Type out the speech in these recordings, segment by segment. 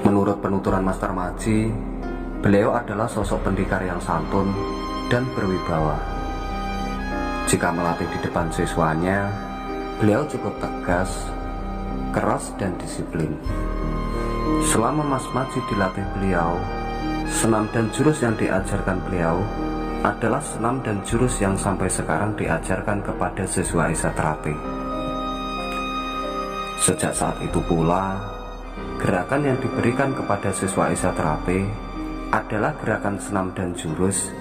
Menurut penuturan Master Maji, beliau adalah sosok pendekar yang santun dan berwibawa. Jika melatih di depan siswanya, beliau cukup tegas, keras dan disiplin. Selama Mas Maji dilatih beliau, senam dan jurus yang diajarkan beliau adalah senam dan jurus yang sampai sekarang diajarkan kepada siswa Esa Terape. Sejak saat itu pula, gerakan yang diberikan kepada siswa Esa Terape adalah gerakan senam dan jurus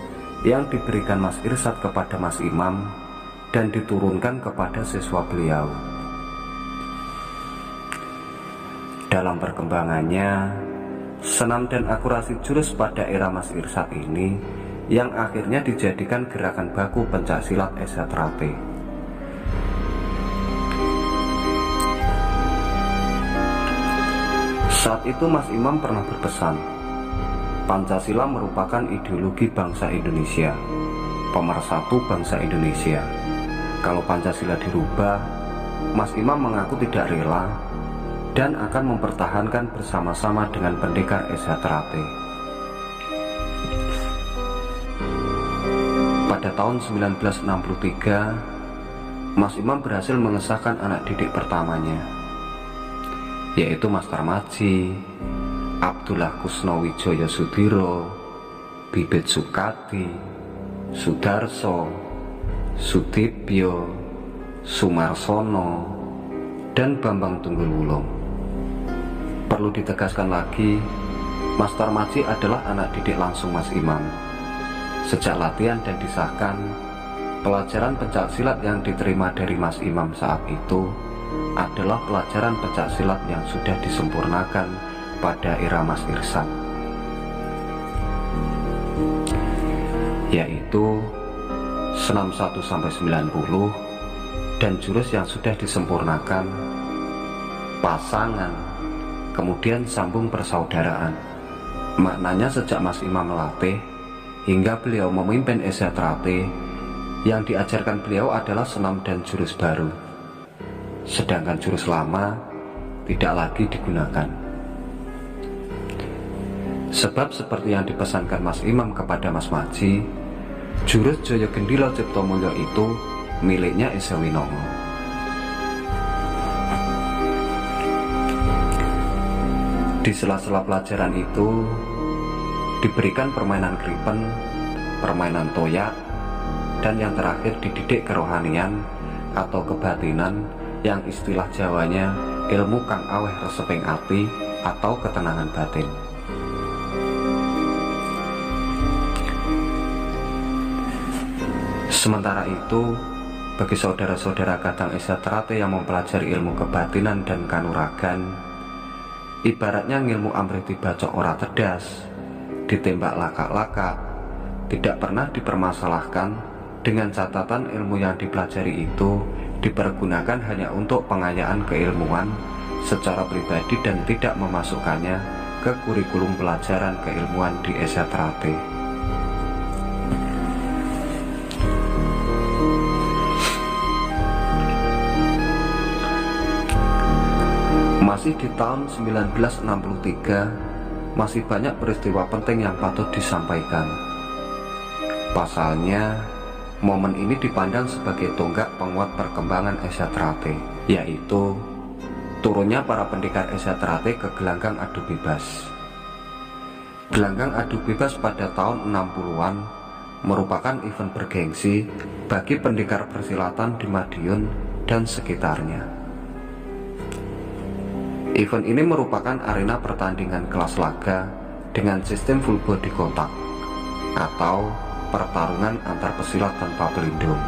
yang diberikan Mas Irsyad kepada Mas Imam dan diturunkan kepada siswa beliau. Dalam perkembangannya, senam dan akurasi jurus pada era Mas Irsyad ini yang akhirnya dijadikan gerakan baku pencaksilat Esa Terape. Saat itu Mas Imam pernah berpesan, Pancasila merupakan ideologi bangsa Indonesia, pemersatu bangsa Indonesia. Kalau Pancasila dirubah, Mas Imam mengaku tidak rela dan akan mempertahankan bersama-sama dengan pendekar Esa Terape. Pada tahun 1963, Mas Imam berhasil mengesahkan anak didik pertamanya, yaitu Master Maji, Abdullah Kusnowijoyo Sudiro, Bibit Sukati, Sudarso, Sudibyo, Sumarsono, dan Bambang Tunggul-Wulung. Perlu ditegaskan lagi, Master Maji adalah anak didik langsung Mas Imam. Sejak latihan dan disahkan, pelajaran pencaksilat yang diterima dari Mas Imam saat itu adalah pelajaran pencaksilat yang sudah disempurnakan pada era Mas Irsyad, yaitu senam 1-90 dan jurus yang sudah disempurnakan, pasangan, kemudian sambung persaudaraan. Maknanya sejak Mas Imam melatih hingga beliau memimpin Esa Terape, yang diajarkan beliau adalah senam dan jurus baru, sedangkan jurus lama tidak lagi digunakan. Sebab seperti yang dipesankan Mas Imam kepada Mas Maji, jurus Jaya Gendhila Cipta Mulya itu miliknya Esa Winongo. Di sela-sela pelajaran itu diberikan permainan kripen, permainan toyak, dan yang terakhir dididik kerohanian atau kebatinan yang istilah Jawanya ilmu kang aweh reseping ati atau ketenangan batin. Sementara itu, bagi saudara-saudara kadang Esa Terape yang mempelajari ilmu kebatinan dan kanuragan, ibaratnya ngilmu amriti bacok ora tedas, ditembak laka-laka, tidak pernah dipermasalahkan, dengan catatan ilmu yang dipelajari itu dipergunakan hanya untuk pengayaan keilmuan secara pribadi dan tidak memasukkannya ke kurikulum pelajaran keilmuan di Esa Terape. Masih di tahun 1963, masih banyak peristiwa penting yang patut disampaikan. Pasalnya, momen ini dipandang sebagai tonggak penguat perkembangan Esa Terape, yaitu turunnya para pendekar Esa Terape ke gelanggang adu bebas. Gelanggang adu bebas pada tahun 60-an merupakan event bergengsi bagi pendekar persilatan di Madiun dan sekitarnya. Event ini merupakan arena pertandingan kelas laga dengan sistem full body contact atau pertarungan antar pesilat tanpa pelindung.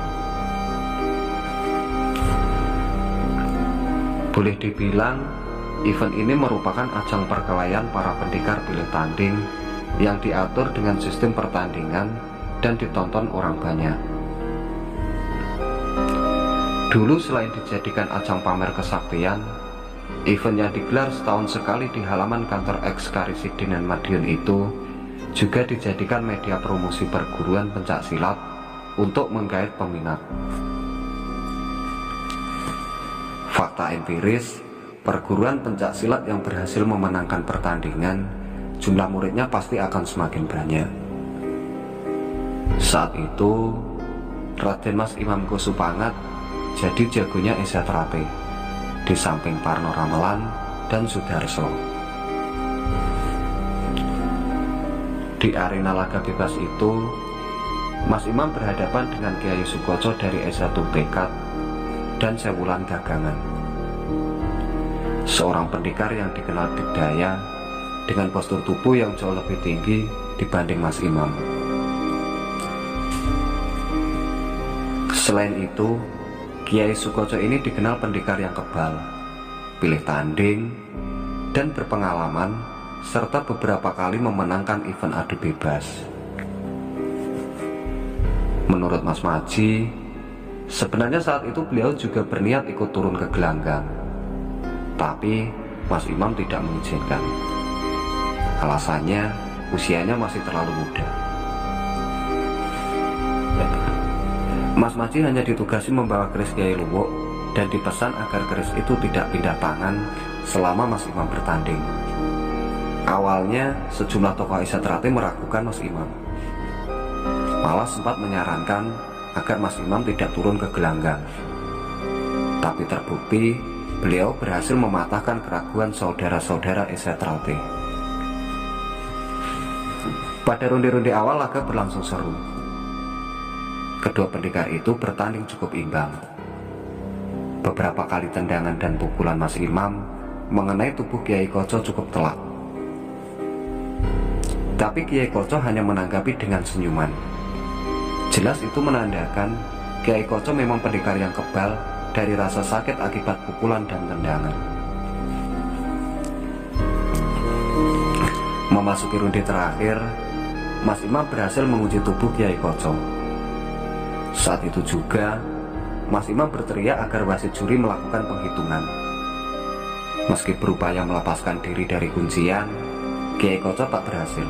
Boleh dibilang, event ini merupakan ajang perkelahian para pendekar pilih tanding yang diatur dengan sistem pertandingan dan ditonton orang banyak. Dulu selain dijadikan ajang pamer kesaktian, event yang digelar setahun sekali di halaman kantor Eks-Karisidenan Madiun itu juga dijadikan media promosi perguruan pencaksilat untuk menggait peminat. Fakta empiris perguruan pencak silat yang berhasil memenangkan pertandingan, jumlah muridnya pasti akan semakin banyak. Saat itu Raden Mas Imam Kusupangat jadi jagonya Esa Trate di samping Parno Ramelan dan Sudarso. Di arena laga bebas itu, Mas Imam berhadapan dengan Kiai Sukoco dari Esa Tekat dan Sewulan Dagangan, seorang pendekar yang dikenal dikdaya dengan postur tubuh yang jauh lebih tinggi dibanding Mas Imam. Selain itu, Kiai Sukoco ini dikenal pendekar yang kebal, pilih tanding, dan berpengalaman, serta beberapa kali memenangkan event adu bebas. Menurut Mas Maji, sebenarnya saat itu beliau juga berniat ikut turun ke gelanggang, tapi Mas Imam tidak mengizinkan. Alasannya, usianya masih terlalu muda. Mas Maji hanya ditugasi membawa keris Kiai Luwuk dan dipesan agar keris itu tidak pindah tangan selama Mas Imam bertanding. Awalnya, sejumlah tokoh Esa Trate meragukan Mas Imam, malah sempat menyarankan agar Mas Imam tidak turun ke gelanggang. Tapi terbukti, beliau berhasil mematahkan keraguan saudara-saudara Esa Trate. Pada ronde-ronde awal laga berlangsung seru. Kedua pendekar itu bertanding cukup imbang. Beberapa kali tendangan dan pukulan Mas Imam mengenai tubuh Kiai Koco cukup telak. Tapi Kiai Koco hanya menanggapi dengan senyuman. Jelas itu menandakan Kiai Koco memang pendekar yang kebal dari rasa sakit akibat pukulan dan tendangan. Memasuki ronde terakhir, Mas Imam berhasil menguji tubuh Kiai Koco. Saat itu juga, Mas Imam berteriak agar wasit juri melakukan penghitungan. Meski berupaya melepaskan diri dari kuncian, Kiai Koco tak berhasil.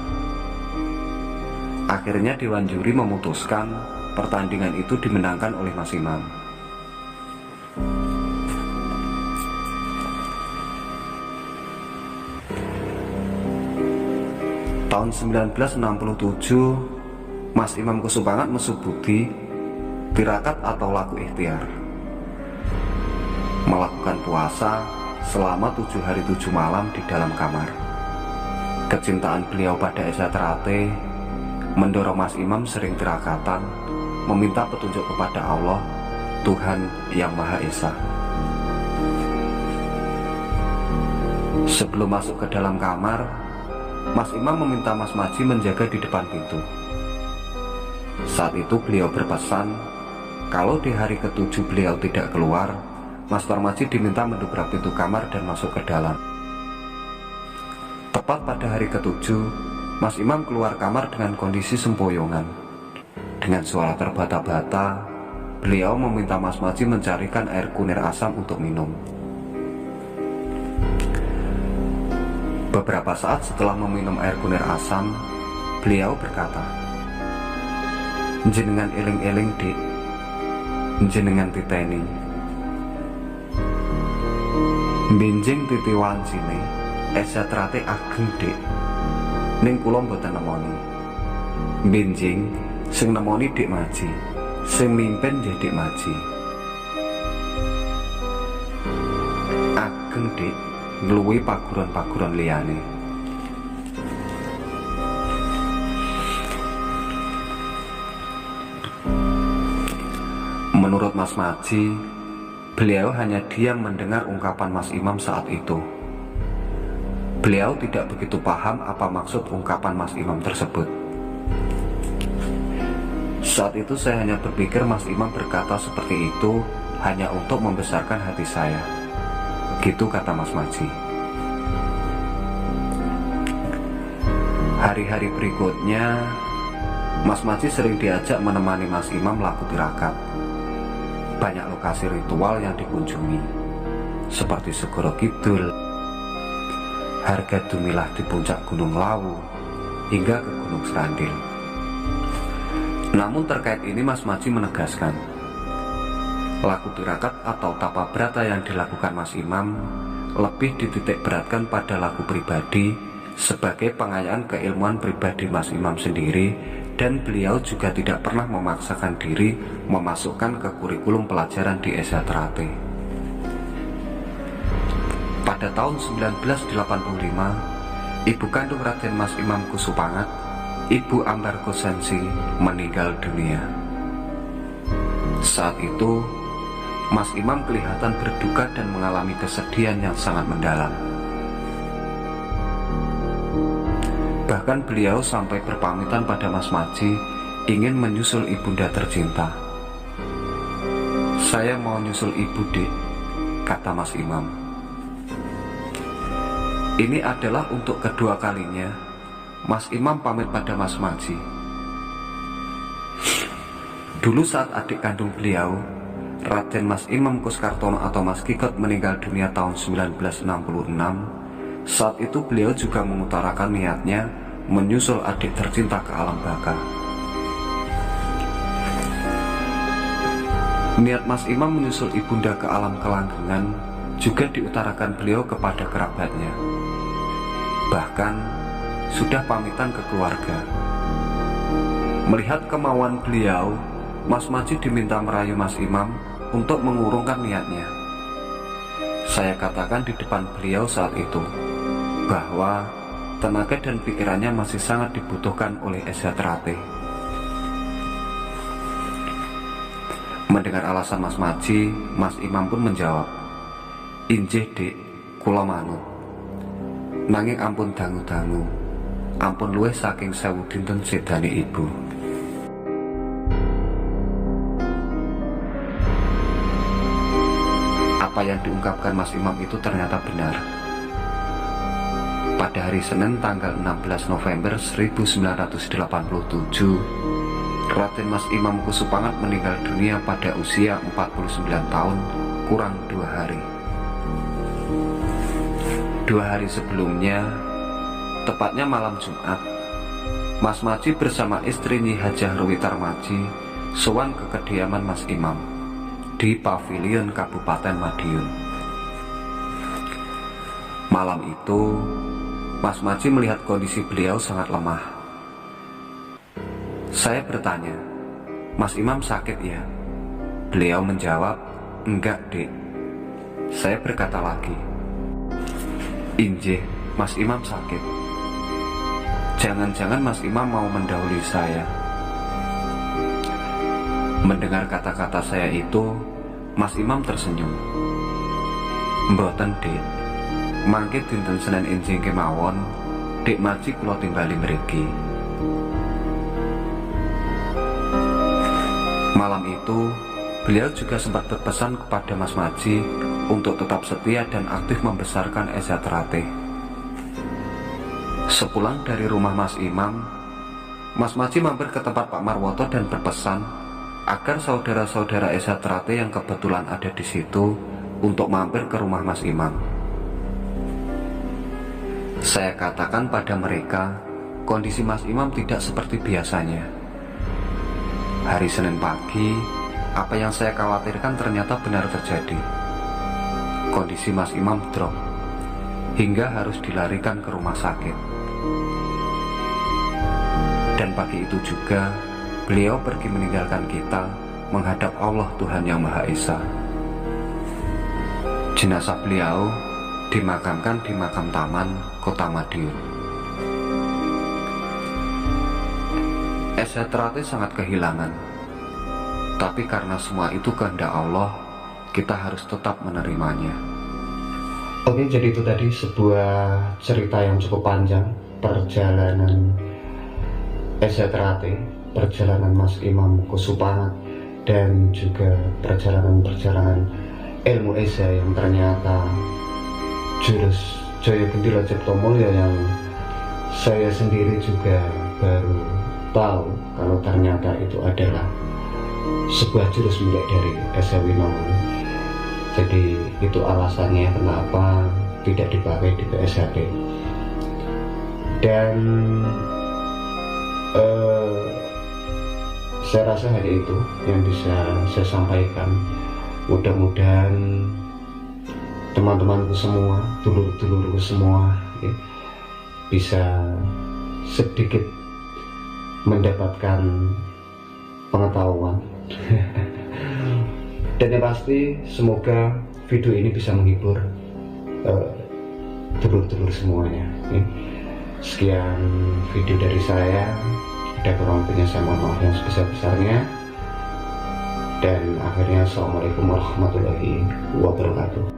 Akhirnya Dewan Juri memutuskan pertandingan itu dimenangkan oleh Mas Imam. Tahun 1967, Mas Imam Kusupangat Mesubudi tirakat atau laku ikhtiar, melakukan puasa selama 7 hari 7 malam di dalam kamar. Kecintaan beliau pada Esa Trate mendorong Mas Imam sering tirakatan, meminta petunjuk kepada Allah, Tuhan Yang Maha Esa. Sebelum masuk ke dalam kamar, Mas Imam meminta Mas Maji menjaga di depan pintu. Saat itu beliau berpesan, kalau di hari ke-7 beliau tidak keluar, Mas Maji diminta mendobrak pintu kamar dan masuk ke dalam. Tepat pada hari ke-7, Mas Imam keluar kamar dengan kondisi sempoyongan. Dengan suara terbata-bata, beliau meminta Mas Maji mencarikan air kunir asam untuk minum. Beberapa saat setelah meminum air kunir asam, beliau berkata, "Jenengan eling-eling dik, jenengan titeni, benjing titi wancine, Esa Trate ageng dik, ning kula mboten nemoni. Benjing sing nemoni Dik Maji, sing mimpin ya Dik Maji. Ageng dik ngluwi paguron-paguron liyane." Menurut Mas Maji, beliau hanya diam mendengar ungkapan Mas Imam saat itu. Beliau tidak begitu paham apa maksud ungkapan Mas Imam tersebut. Saat itu saya hanya berpikir Mas Imam berkata seperti itu hanya untuk membesarkan hati saya. Gitu kata Mas Maji. Hari-hari berikutnya, Mas Maji sering diajak menemani Mas Imam laku tirakat. Banyak lokasi ritual yang dikunjungi, seperti Segoro Kidul, Harga Dumilah di puncak Gunung Lawu, hingga ke Gunung Serandil. Namun terkait ini Mas Maji menegaskan, laku tirakat atau tapa brata yang dilakukan Mas Imam lebih dititik beratkan pada laku pribadi sebagai pengayaan keilmuan pribadi Mas Imam sendiri, dan beliau juga tidak pernah memaksakan diri memasukkan ke kurikulum pelajaran di SA Teratai. Pada tahun 1985, ibu kandung Raden Mas Imam Kusupangat, Ibu Ambar Kosensi, meninggal dunia. Saat itu, Mas Imam kelihatan berduka dan mengalami kesedihan yang sangat mendalam. Bahkan beliau sampai berpamitan pada Mas Maji ingin menyusul ibunda tercinta. "Saya mau nyusul ibu, Dek," kata Mas Imam. Ini adalah untuk kedua kalinya Mas Imam pamit pada Mas Maji. Dulu saat adik kandung beliau, Raden Mas Imam Kuskartono atau Mas Kikot, meninggal dunia tahun 1966, saat itu beliau juga mengutarakan niatnya menyusul adik tercinta ke alam baka. Niat Mas Imam menyusul ibunda ke alam kelanggengan juga diutarakan beliau kepada kerabatnya. Bahkan sudah pamitan ke keluarga. Melihat kemauan beliau, Mas Maji diminta merayu Mas Imam untuk mengurungkan niatnya. Saya katakan di depan beliau saat itu bahwa tenaga dan pikirannya masih sangat dibutuhkan oleh SA Teratai. Mendengar alasan Mas Maji, Mas Imam pun menjawab, "Injih, Dik, kula manut. Nanging ampun dangu-dangu, ampun luwih saking 1000 dinten sedane ibu." Apa yang diungkapkan Mas Imam itu ternyata benar. Pada hari Senin tanggal 16 November 1987, Raden Mas Imam Kusupangat meninggal dunia pada usia 49 tahun kurang 2 hari. 2 hari sebelumnya, tepatnya malam Jumat, Mas Maji bersama istri Nyi Hajah Ruwitar Maji sowan ke kediaman Mas Imam di Pavilion Kabupaten Madiun. Malam itu, Mas Maji melihat kondisi beliau sangat lemah. Saya bertanya, "Mas Imam sakit ya?" Beliau menjawab, "Enggak, Dek." Saya berkata lagi, "Injih, Mas Imam sakit. Jangan-jangan Mas Imam mau mendahului saya." Mendengar kata-kata saya itu, Mas Imam tersenyum. "Mboten, Dek. Mangke dinten Senin enjing kemawon, Dek Maji kula timbali mriki." Malam itu, beliau juga sempat berpesan kepada Mas Maji untuk tetap setia dan aktif membesarkan SA Teratai. Sepulang dari rumah Mas Imam, Mas Maji mampir ke tempat Pak Marwoto dan berpesan agar saudara-saudara SA Teratai yang kebetulan ada di situ untuk mampir ke rumah Mas Imam. Saya katakan pada mereka, kondisi Mas Imam tidak seperti biasanya. Hari Senin pagi, apa yang saya khawatirkan ternyata benar terjadi. Kondisi Mas Imam drop hingga harus dilarikan ke rumah sakit. Dan pagi itu juga beliau pergi meninggalkan kita menghadap Allah Tuhan Yang Maha Esa. Jenazah beliau dimakamkan di makam taman Kota Madiun. SA Teratai sangat kehilangan, tapi karena semua itu kehendak Allah, kita harus tetap menerimanya. Oke, jadi itu tadi sebuah cerita yang cukup panjang, perjalanan SA Teratai, perjalanan Mas Imam Kusupangat, dan juga perjalanan-perjalanan ilmu Esa yang ternyata jurus Jaya Gendhira Cipta Mulya yang saya sendiri juga baru tahu kalau ternyata itu adalah sebuah jurus milik dari Esa Winongun. Jadi itu alasannya kenapa tidak dipakai di PSHP. Dan saya rasa hari itu yang bisa saya sampaikan. Mudah-mudahan teman-temanku semua, dulur-dulurku semua ya, bisa sedikit mendapatkan pengetahuan. Dan yang pasti semoga video ini bisa menghibur dulur-dulur semuanya ya. Sekian video dari saya, ada kurang lebihnya saya mohon maaf yang sebesar-besarnya. Dan akhirnya assalamualaikum warahmatullahi wabarakatuh.